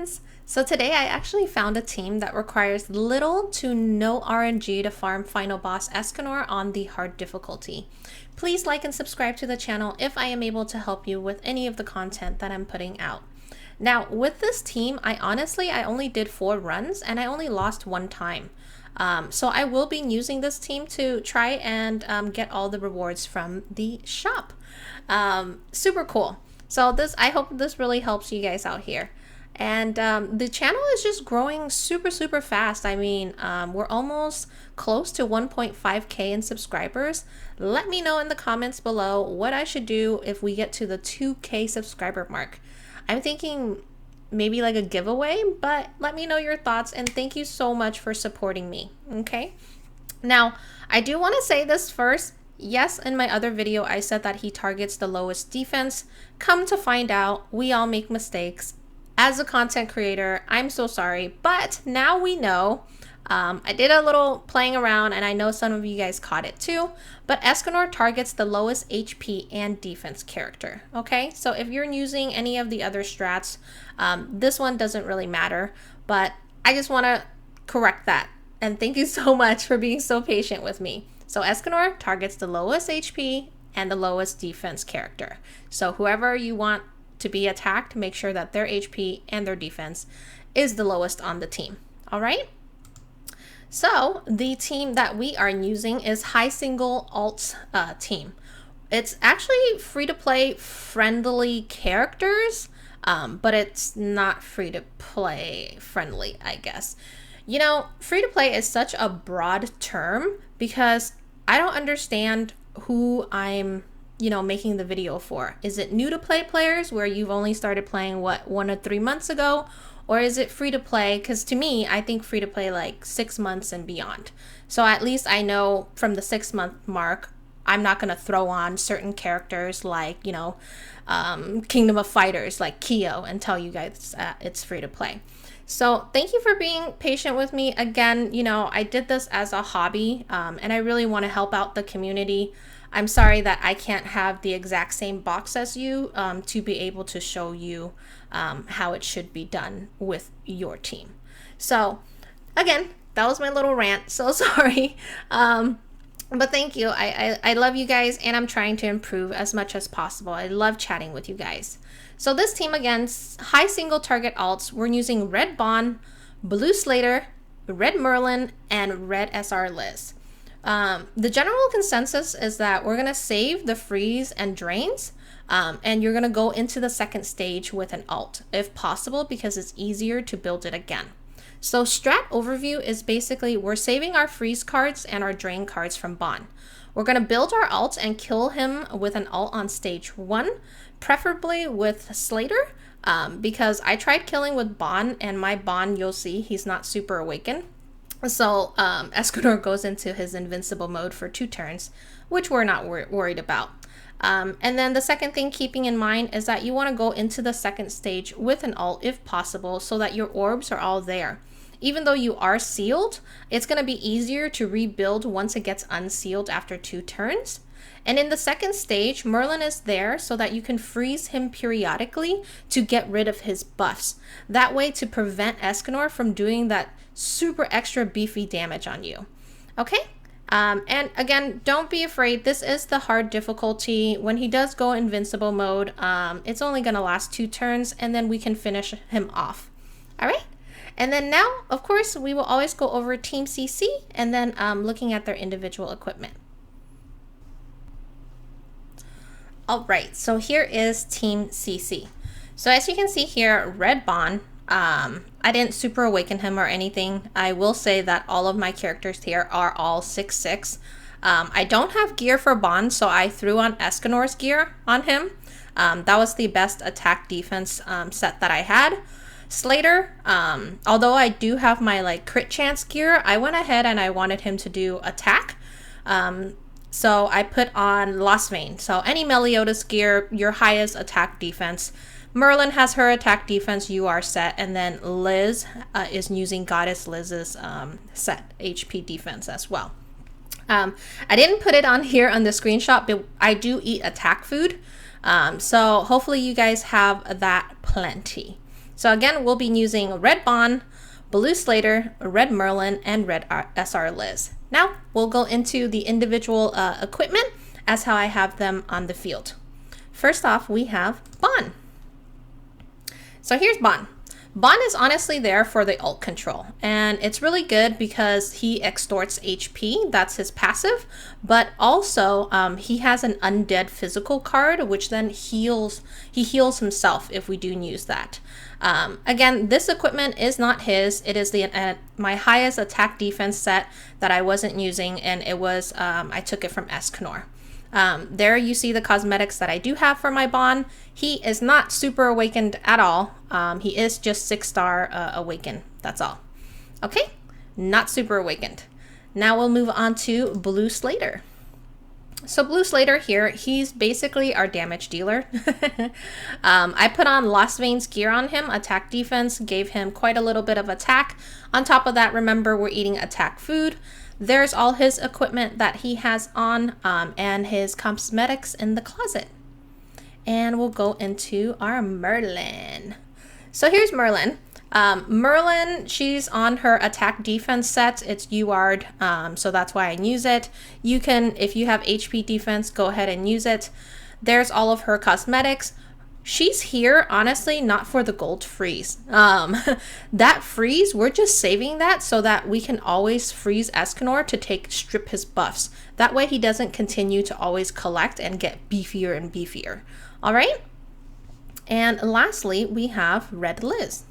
friends! So today I actually found a team that requires little to no RNG to farm final boss Escanor on the hard difficulty. Please like and subscribe to the channel if I am able to help you with any of the content that I'm putting out. Now with this team, I only did 4 runs and I only lost 1 time. So I will be using this team to try and get all the rewards from the shop. Super cool. So I hope this really helps you guys out here. And the channel is just growing super fast. I mean, we're almost close to 1.5k in subscribers. Let me know in the comments below what I should do if we get to the 2k subscriber mark. I'm thinking maybe like a giveaway, but let me know your thoughts, and thank you so much for supporting me. Okay, now I do want to say this first. Yes, in my other video I said that he targets the lowest defense. Come to find out, we all make mistakes. As a content creator, I'm so sorry, but now we know. I did a little playing around and I know some of you guys caught it too, but Escanor targets the lowest HP and defense character. Okay, so if you're using any of the other strats, this one doesn't really matter, but I just want to correct that. And thank you so much for being so patient with me. So Escanor targets the lowest HP and the lowest defense character. So whoever you want to be attacked, make sure that their HP and their defense is the lowest on the team. All right. So the team that we are using is High Single Alts team. It's actually free-to-play friendly characters, but it's not free-to-play friendly, I guess. You know, free-to-play is such a broad term because I don't understand who I'm making the video for. Is it new to play players where you've only started playing 1 or 3 months ago? Or is it free to play? Because to me, I think free to play like 6 months and beyond. So at least I know from the 6-month mark, I'm not going to throw on certain characters like, Kingdom of Fighters like Kyo and tell you guys it's free to play. So thank you for being patient with me. Again, I did this as a hobby and I really want to help out the community. I'm sorry that I can't have the exact same box as you to be able to show you how it should be done with your team. So again, that was my little rant. So sorry. But thank you. I love you guys and I'm trying to improve as much as possible. I love chatting with you guys. So this team, again, high single target alts, we're using red Bond, blue Slater, red Merlin, and red SR Liz. The general consensus is that we're going to save the freeze and drains, and you're going to go into the second stage with an alt if possible because it's easier to build it again. So Strat Overview is basically we're saving our freeze cards and our drain cards from Bond. We're going to build our alt and kill him with an alt on stage 1, preferably with Slater, because I tried killing with Bond and my Bond, you'll see he's not super awakened. So Escanor goes into his invincible mode for 2 turns, which we're not worried about. And then the second thing keeping in mind is that you want to go into the second stage with an alt if possible so that your orbs are all there. Even though you are sealed, it's going to be easier to rebuild once it gets unsealed after 2 turns. And in the second stage, Merlin is there so that you can freeze him periodically to get rid of his buffs. That way to prevent Escanor from doing that super extra beefy damage on you. Okay? And again, don't be afraid. This is the hard difficulty. When he does go invincible mode, it's only going to last 2 turns and then we can finish him off. All right? And then now, of course, we will always go over Team CC and then looking at their individual equipment. All right, so here is Team CC. So as you can see here, red Bond, I didn't super awaken him or anything. I will say that all of my characters here are all 6'6". I don't have gear for Bond, so I threw on Escanor's gear on him. That was the best attack defense set that I had. Slater, although I do have my crit chance gear, I went ahead and I wanted him to do attack. So I put on Lost Vein. So any Meliodas gear, your highest attack defense. Merlin has her attack defense, you are set. And then Liz is using Goddess Liz's set HP defense as well. I didn't put it on here on the screenshot, but I do eat attack food. So hopefully you guys have that plenty. So again, we'll be using red Bon, blue Slater, red Merlin, and red SR Liz. Now we'll go into the individual equipment as how I have them on the field. First off, we have Bon. So here's Bon. Bon is honestly there for the ult control, and it's really good because he extorts HP, that's his passive, but also he has an undead physical card, which then he heals himself if we do use that. Again, this equipment is not his, it is my highest attack defense set that I wasn't using, and it was, I took it from Escanor. There you see the cosmetics that I do have for my Bon. He is not super awakened at all. He is just 6-star awakened. That's all. Okay, not super awakened. Now we'll move on to Blue Slater. So Blue Slater here, he's basically our damage dealer. I put on Lost Veins gear on him, attack defense, gave him quite a little bit of attack. On top of that, remember we're eating attack food. There's all his equipment that he has on and his cosmetics in the closet. And we'll go into our Merlin. So here's Merlin. Merlin, she's on her attack defense set. It's UR'd, so that's why I use it. You can, if you have HP defense, go ahead and use it. There's all of her cosmetics. She's here, honestly, not for the gold freeze. That freeze, we're just saving that so that we can always freeze Escanor to strip his buffs. That way he doesn't continue to always collect and get beefier and beefier. All right? And lastly, we have Red Liz.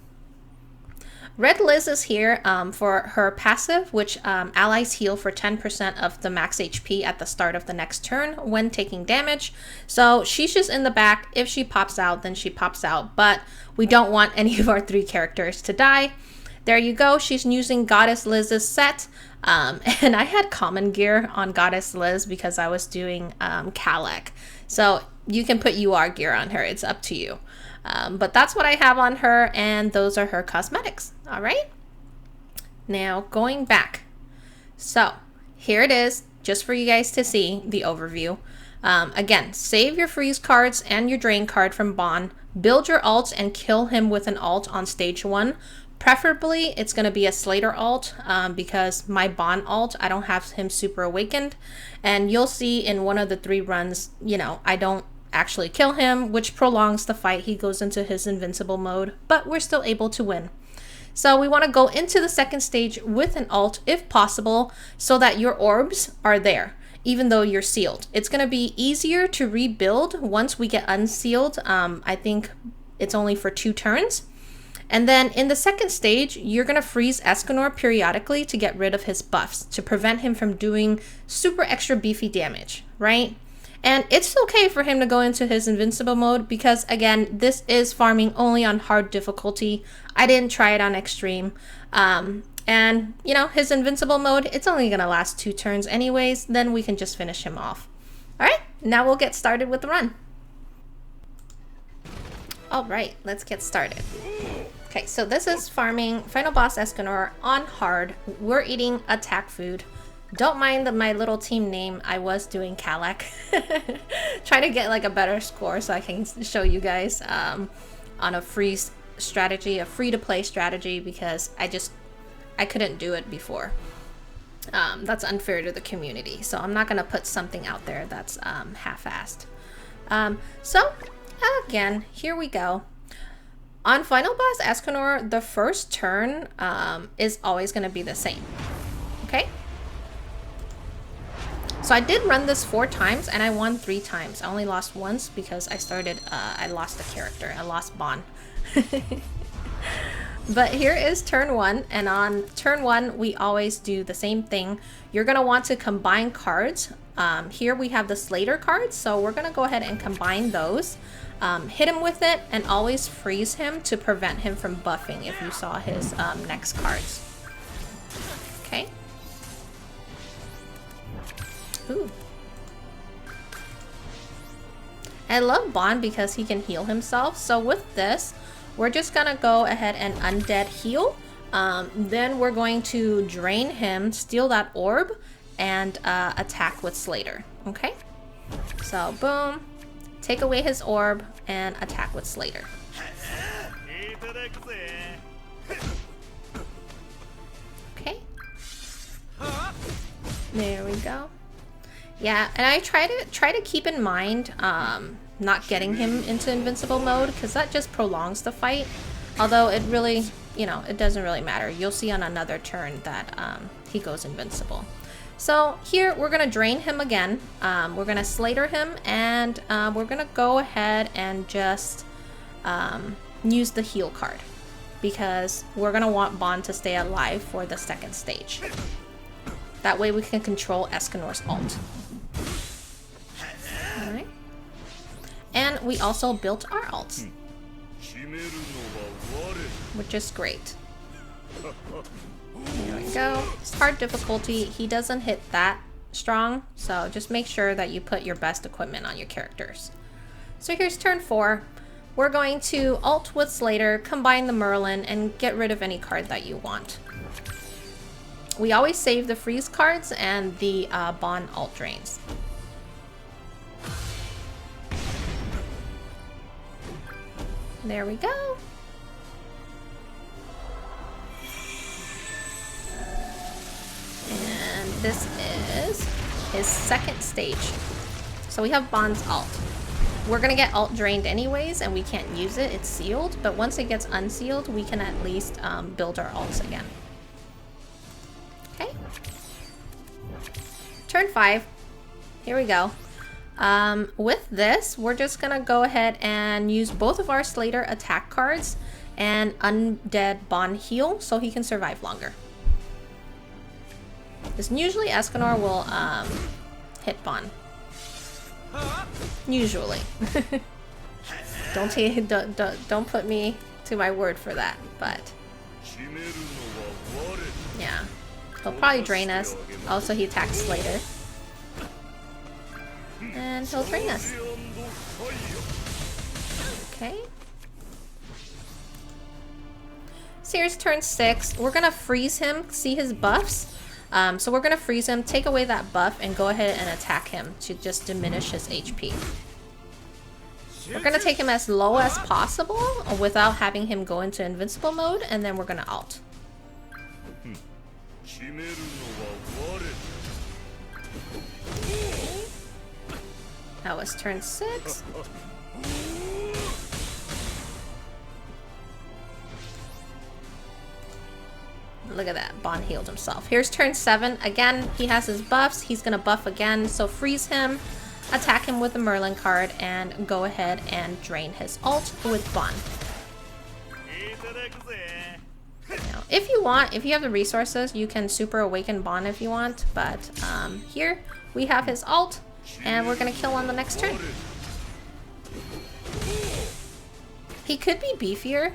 Red Liz is here for her passive, which allies heal for 10% of the max HP at the start of the next turn when taking damage. So she's just in the back. If she pops out, then she pops out. But we don't want any of our 3 characters to die. There you go. She's using Goddess Liz's set. And I had common gear on Goddess Liz because I was doing Kalak. So you can put UR gear on her. It's up to you. But that's what I have on her, and those are her cosmetics. All right. Now going back. So here it is, just for you guys to see the overview. Again, save your freeze cards and your drain card from Bon. Build your ult and kill him with an ult on stage 1. Preferably, it's going to be a Slater ult because my Bon ult, I don't have him super awakened. And you'll see in one of the 3 runs, you know, I don't actually kill him, which prolongs the fight. He goes into his invincible mode, but we're still able to win. So we want to go into the second stage with an ult if possible so that your orbs are there even though you're sealed. It's going to be easier to rebuild once we get unsealed. I think it's only for 2 turns. And then in the second stage, you're going to freeze Escanor periodically to get rid of his buffs to prevent him from doing super extra beefy damage, right? And it's okay for him to go into his invincible mode because, again, this is farming only on hard difficulty. I didn't try it on extreme. And, you know, his invincible mode, it's only going to last 2 turns anyways. Then we can just finish him off. All right, now we'll get started with the run. All right, let's get started. Okay, so this is farming Final Boss Escanor on hard. We're eating attack food. Don't mind my little team name. I was doing Kalak. Trying to get like a better score so I can show you guys on a free strategy, a free-to-play strategy, because I couldn't do it before. That's unfair to the community. So I'm not going to put something out there that's half-assed. So again, here we go. On Final Boss Escanor, the first turn is always going to be the same. Okay? So I did run this 4 times and I won 3 times. I only lost once because I lost a character. I lost Bon. But here is turn 1, and on turn 1 we always do the same thing. You're going to want to combine cards. Here we have the Slater cards, so we're going to go ahead and combine those. Hit him with it and always freeze him to prevent him from buffing if you saw his next cards. Okay. Ooh. I love Bon because he can heal himself. So with this, we're just gonna go ahead and undead heal. Then we're going to drain him, steal that orb, and attack with Slater. Okay? So boom, take away his orb and attack with Slater. Okay. There we go. Yeah, and I try to keep in mind not getting him into invincible mode, because that just prolongs the fight. Although it really, you know, it doesn't really matter. You'll see on another turn that he goes invincible. So here we're gonna drain him again. We're gonna Slater him, and we're gonna go ahead and just use the heal card, because we're gonna want Bond to stay alive for the second stage. That way we can control Escanor's ult. Alright. And we also built our ults, which is great. There we go. It's hard difficulty. He doesn't hit that strong, so just make sure that you put your best equipment on your characters. So here's turn 4. We're going to ult with Slater, combine the Merlin, and get rid of any card that you want. We always save the freeze cards and the Bond ult drains. There we go. And this is his second stage. So we have Bond's ult. We're gonna get ult drained anyways, and we can't use it, it's sealed, but once it gets unsealed, we can at least build our ults again. Okay. Turn 5. Here we go. With this, we're just gonna go ahead and use both of our Slater attack cards and Undead Bond heal so he can survive longer. Because usually Escanor will hit Bond. Usually. Don't put me to my word for that, but yeah. He'll probably drain us. Also, he attacks Slater. And he'll drain us. Okay. So here's turn 6. We're gonna freeze him, see his buffs. So we're gonna freeze him, take away that buff, and go ahead and attack him to just diminish his HP. We're gonna take him as low as possible without having him go into invincible mode, and then we're gonna ult. That was turn 6. Look at that, Bond healed himself. Here's turn 7. Again, he has his buffs. He's gonna buff again, so freeze him, attack him with the Merlin card, and go ahead and drain his ult with Bond. Now, if you want, if you have the resources, you can super awaken Bond if you want, but here we have his ult, and we're gonna kill on the next turn. He could be beefier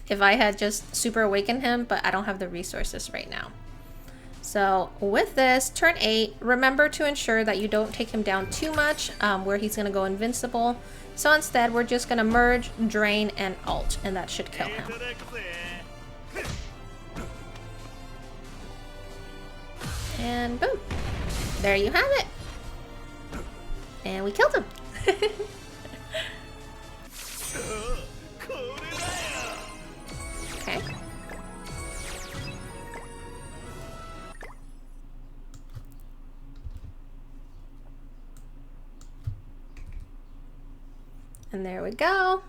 if I had just super awakened him, but I don't have the resources right now. So with this, turn 8, remember to ensure that you don't take him down too much where he's gonna go invincible. So instead, we're just gonna merge, drain, and ult, and that should kill him. And boom, there you have it. And we killed him. Okay. And there we go.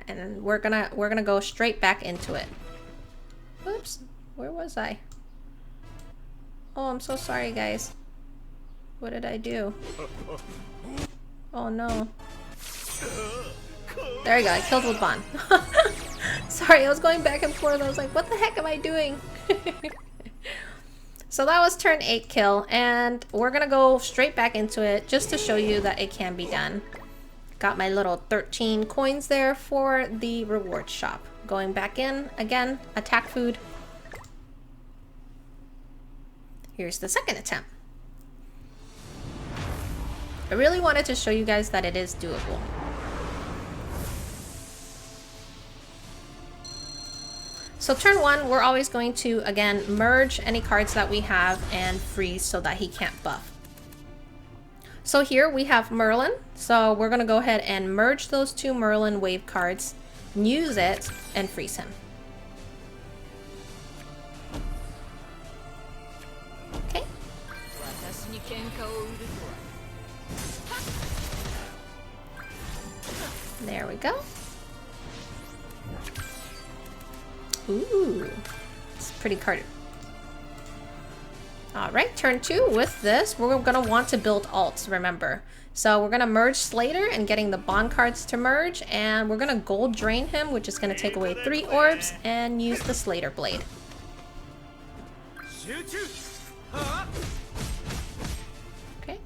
And we're gonna go straight back into it. Oops, where was I? Oh, I'm so sorry, guys. What did I do? Oh no. There we go, I killed with Bond. Sorry, I was going back and forth. I was like, what the heck am I doing? So that was turn 8 kill, and we're gonna go straight back into it just to show you that it can be done. Got my little 13 coins there for the reward shop. Going back in, again, attack food. Here's the second attempt. I really wanted to show you guys that it is doable. So turn 1, we're always going to, again, merge any cards that we have and freeze so that he can't buff. So here we have Merlin, so we're going to go ahead and merge those two Merlin wave cards, use it, and freeze him. Okay. There we go. Ooh, it's pretty card. All right, turn 2. With this, we're gonna want to build alts, remember. So we're gonna merge Slater and getting the bond cards to merge, and we're gonna gold drain him, which is gonna take away 3 orbs, and use the Slater blade. Okay.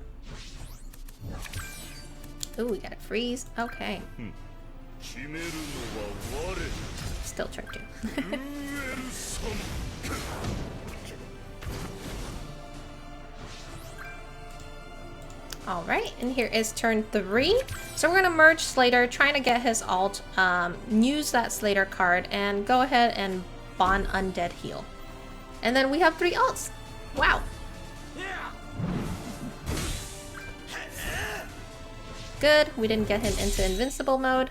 Ooh, we got a freeze. Okay. Still turn 2. All right, and here is turn 3. So we're gonna merge Slater, trying to get his alt, use that Slater card, and go ahead and bond undead heal. And then we have 3 alts. Wow. Good, we didn't get him into invincible mode.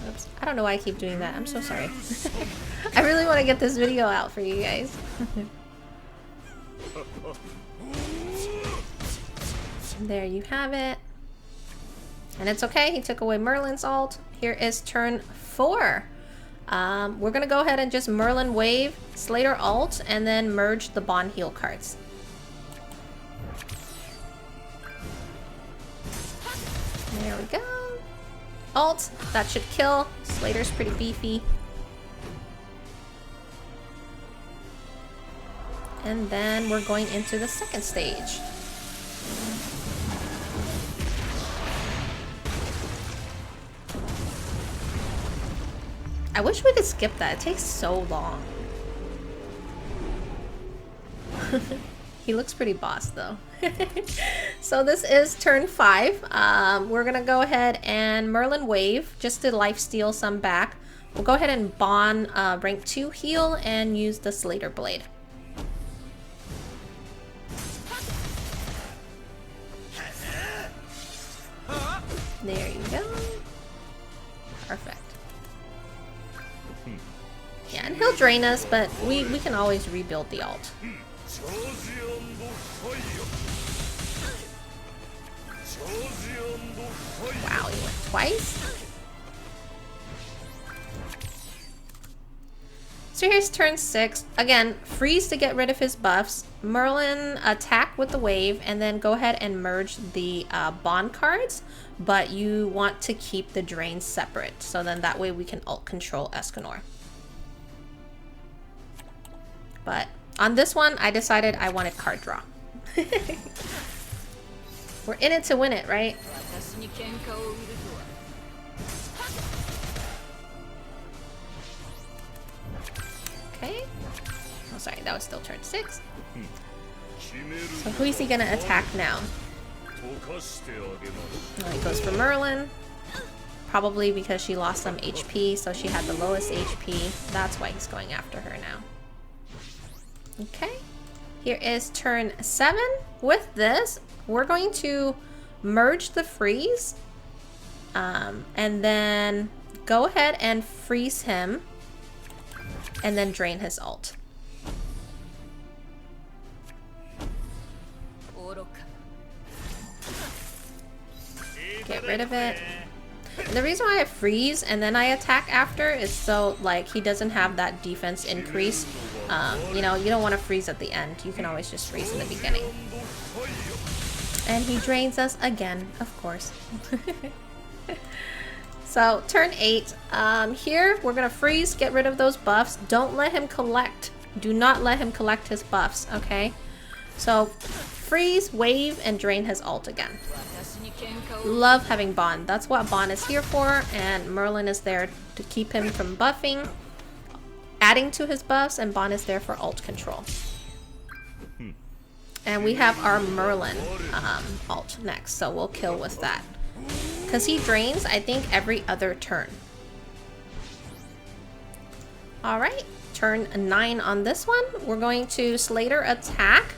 Oops, I don't know why I keep doing that. I'm so sorry. I really want to get this video out for you guys. There you have it. And it's okay, he took away Merlin's alt. Here is turn 4. We're gonna go ahead and just Merlin wave, Slater alt, and then merge the bond heal cards. There we go. Alt, that should kill. Slater's pretty beefy. And then we're going into the second stage. I wish we could skip that. It takes so long. He looks pretty boss though. So this is turn 5. We're gonna go ahead and Merlin wave just to lifesteal some back. We'll go ahead and bond rank 2 heal and use the Slater blade. There you go. Perfect. Yeah, and he'll drain us, but we can always rebuild the alt. Wow, he went twice. So here's turn 6. Again, freeze to get rid of his buffs. Merlin attack with the wave, and then go ahead and merge the bond cards, but you want to keep the drains separate. So then that way we can alt control Escanor. But on this one, I decided I wanted card draw. We're in it to win it, right? Okay. Oh, sorry, that was still turn 6. So who is he gonna attack now? Oh, he goes for Merlin. Probably because she lost some HP, so she had the lowest HP. That's why he's going after her now. Okay. Here is turn 7. With this, we're going to merge the freeze. And then go ahead and freeze him. And then drain his ult. Get rid of it. And the reason why I freeze and then I attack after is so like he doesn't have that defense increase. You know, you don't want to freeze at the end. You can always just freeze in the beginning. And he drains us again, of course. So turn 8. Here we're gonna freeze, get rid of those buffs. Don't let him collect. Do not let him collect his buffs, okay? So freeze, wave, and drain his ult again. Love having bond. That's what bond is here for, and Merlin is there to keep him from buffing, adding to his buffs, and bond is there for ult control. And we have our Merlin ult next, so we'll kill with that. Because he drains, I think, every other turn. Alright, turn 9 on this one. We're going to Slater attack,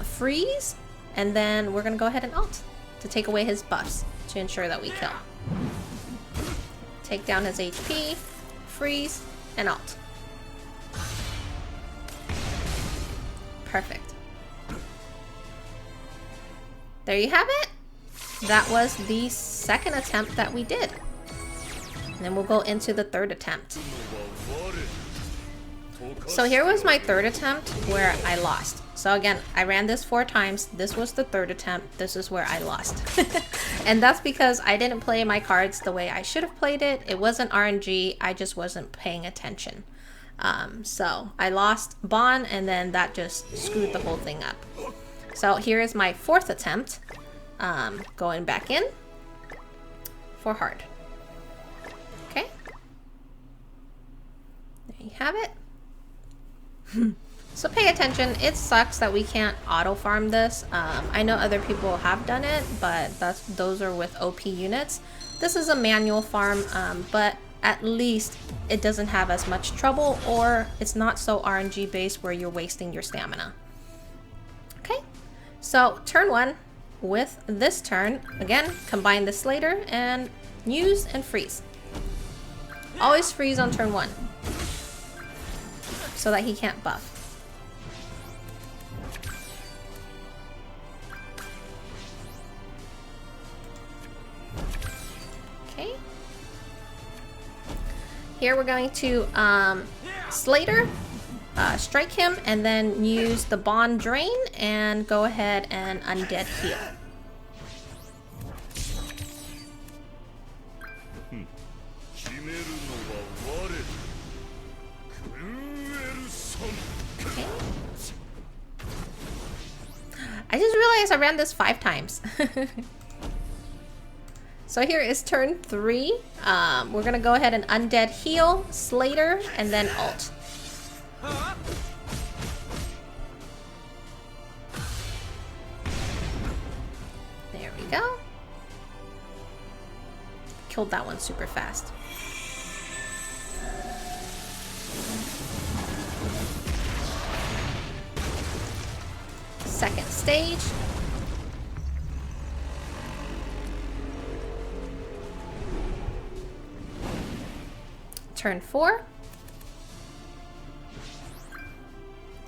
freeze, and then we're going to go ahead and ult to take away his buffs to ensure that we kill. take down his HP, freeze, and ult. Perfect. There you have it. That was the second attempt that we did. And then we'll go into the third attempt. So here was my third attempt where I lost. So again, I ran this 4 times. This was the third attempt. This is where I lost. And that's because I didn't play my cards the way I should have played it. It wasn't RNG. I just wasn't paying attention. So I lost Bon, and then that just screwed the whole thing up. So here is my fourth attempt. Going back in for hard. Okay. There you have it. So pay attention. It sucks that we can't auto farm this. I know other people have done it, but those are with OP units. This is a manual farm, but at least it doesn't have as much trouble, or it's not so RNG based where you're wasting your stamina. Okay, so turn 1 with this turn, again, combine the Slater and use and freeze. Always freeze on turn 1 so that he can't buff. Okay. Here we're going to Slater, strike him, and then use the Bond Drain and go ahead and Undead Heal. Okay. I just realized I ran this 5 times. So here is turn 3. We're gonna go ahead and Undead Heal, Slater, and then ult. There we go. Killed that one super fast. Second stage. Turn 4.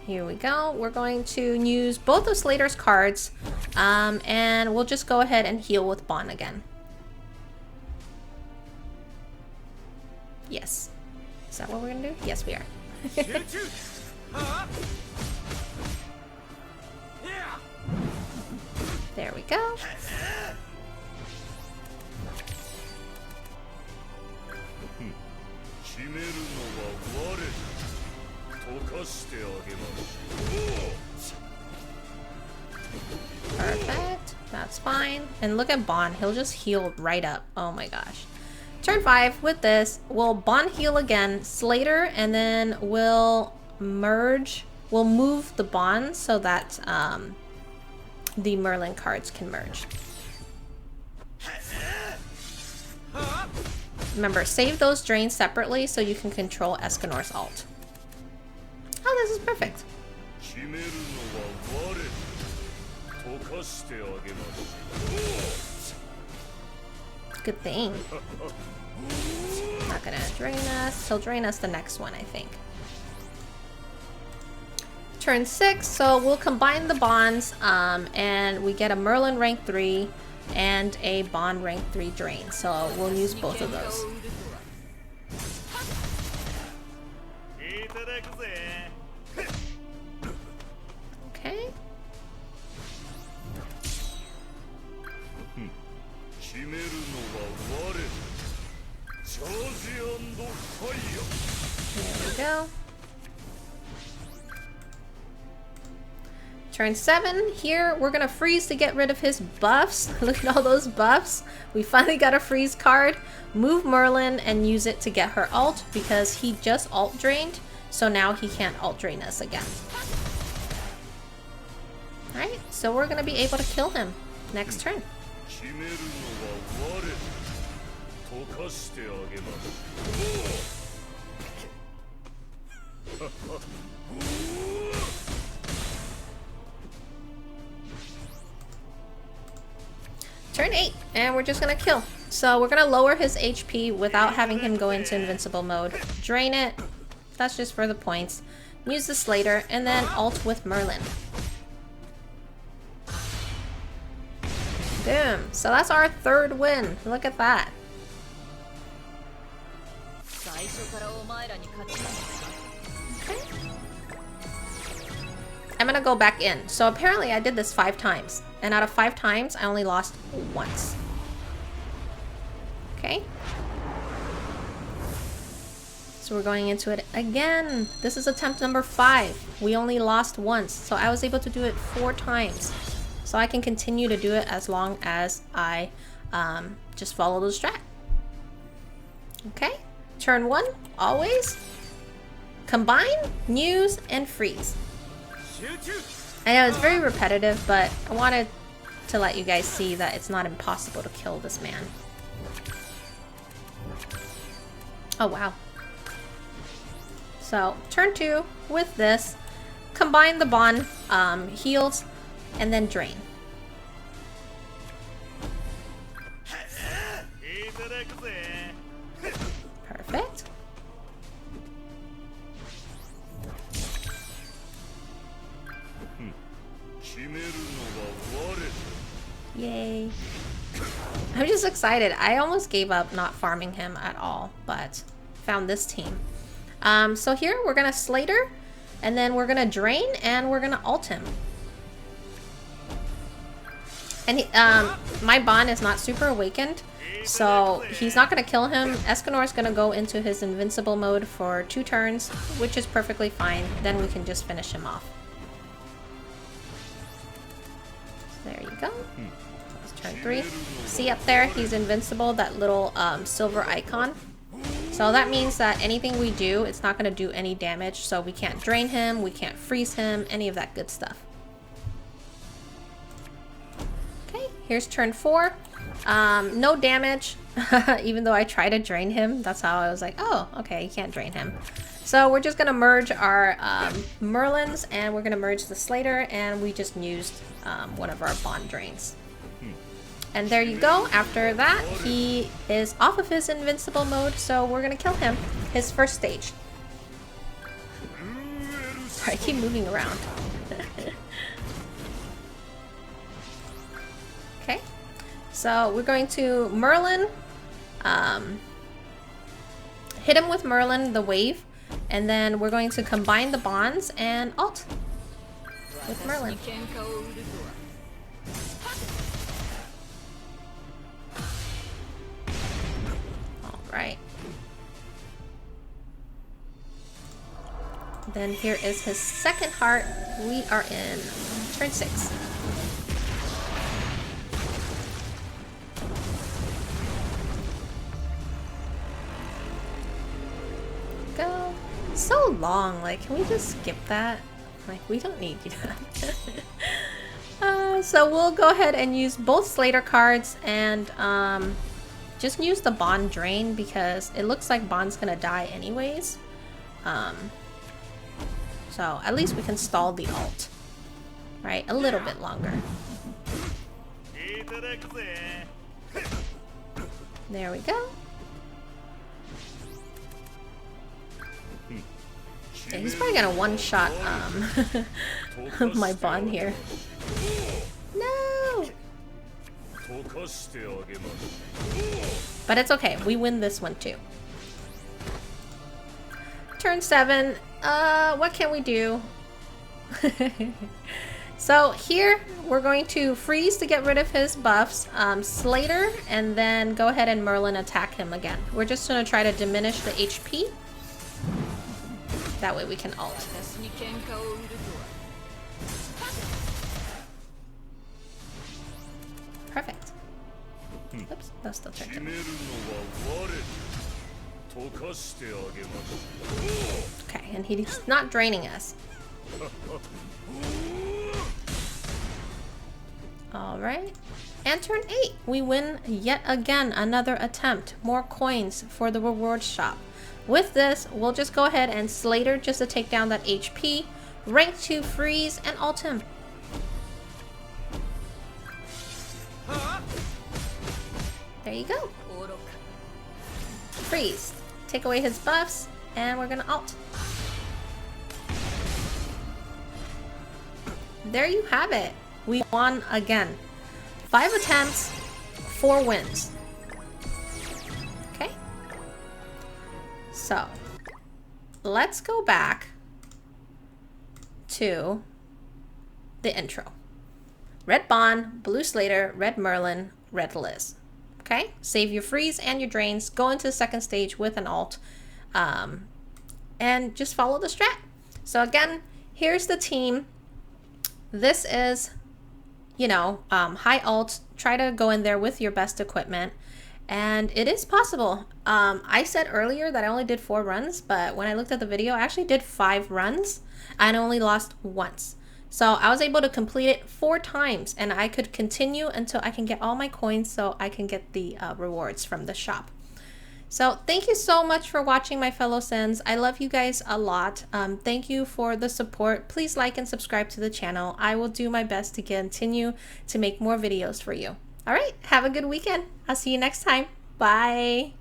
Here we go. We're going to use both of Slater's cards, and we'll just go ahead and heal with Bon again. Yes. Is that what we're gonna do? Yes, we are. There we go. Perfect. That's fine. And look at Bon. He'll just heal right up. Oh my gosh. Turn 5 with this. We'll Bon heal again, Slater, and then we'll merge. We'll move the Bon so that the Merlin cards can merge. Remember, save those drains separately so you can control Escanor's ult. Oh, this is perfect. Good thing. Not gonna drain us. He'll drain us the next one, I think. Turn 6, so we'll combine the bonds, and we get a Merlin rank 3 and a Bond rank 3 drain. So we'll use both of those. Okay. There we go. Turn 7, here we're gonna freeze to get rid of his buffs. Look at all those buffs. We finally got a freeze card. Move Merlin and use it to get her ult because he just ult drained, so now he can't ult drain us again. Alright, so we're gonna be able to kill him next turn. Turn 8, and we're just gonna kill. So we're gonna lower his HP without having him go into invincible mode. Drain it. That's just for the points. Use the Slater, and then ult with Merlin. Boom. So that's our third win. Look at that. Okay. I'm gonna go back in. So apparently I did this 5 times. And out of 5 times, I only lost once. Okay. So we're going into it again. This is attempt number 5. We only lost once. So I was able to do it 4 times. So I can continue to do it as long as I just follow the strat. Okay. Turn 1, always. Combine, use, and freeze. I know it's very repetitive, but I wanted to let you guys see that it's not impossible to kill this man. Oh, wow. So, turn 2 with this. Combine the bond, heals, and then drain. Perfect. Yay. I'm just excited. I almost gave up not farming him at all, but found this team. So here we're gonna Slater, and then we're gonna drain, and we're gonna ult him. And he, my bond is not super awakened, so he's not gonna kill him. Escanor is gonna go into his invincible mode for 2 turns, which is perfectly fine. Then we can just finish him off. There you go. That's turn 3. See up there, he's invincible, that little silver icon. So that means that anything we do, it's not going to do any damage. So we can't drain him, we can't freeze him, any of that good stuff. Okay, here's turn 4. No damage, even though I try to drain him. That's how I was like, oh, okay, you can't drain him. So we're just going to merge our Merlins, and we're going to merge the Slater, and we just used one of our bond drains. And there you go. After that, he is off of his invincible mode, so we're going to kill him. His first stage. Sorry, I keep moving around. Okay. So we're going to Merlin. Hit him with Merlin, the wave. And then we're going to combine the bonds and ult with Merlin. Alright. Then here is his second heart. We are in turn 6. Go. So long, like, can we just skip that? Like, we don't need that. So we'll go ahead and use both Slater cards and just use the bond drain because it looks like bond's gonna die anyways. So at least we can stall the ult, right? A little bit longer. There we go. Yeah, he's probably gonna one-shot my bond here. No! But it's okay, we win this one too. Turn 7, what can we do? So here, we're going to freeze to get rid of his buffs, Slater, and then go ahead and Merlin attack him again. We're just gonna try to diminish the HP. That way we can ult. Perfect. Oops, that's still turn. Okay, and he's not draining us. Alright. And turn 8. We win yet again another attempt. More coins for the reward shop. With this, we'll just go ahead and Slater just to take down that HP. Rank 2 freeze and ult him. There you go. freeze. Take away his buffs, and we're gonna ult. There you have it. We won again. 5 attempts, 4 wins. Okay. So, let's go back to the intro. Red Bond, blue Slater, red Merlin, red Liz. Okay, save your freeze and your drains, go into the second stage with an ult, and just follow the strat. So again, here's the team. This is, you know, high ult. Try to go in there with your best equipment, and it is possible. I said earlier that I only did 4 runs, but when I looked at the video, I actually did 5 runs and only lost once. So I was able to complete it 4 times, and I could continue until I can get all my coins so I can get the rewards from the shop. So thank you so much for watching, my fellow Sins. I love you guys a lot. Thank you for the support. Please like and subscribe to the channel. I will do my best to continue to make more videos for you. All right, have a good weekend. I'll see you next time. Bye.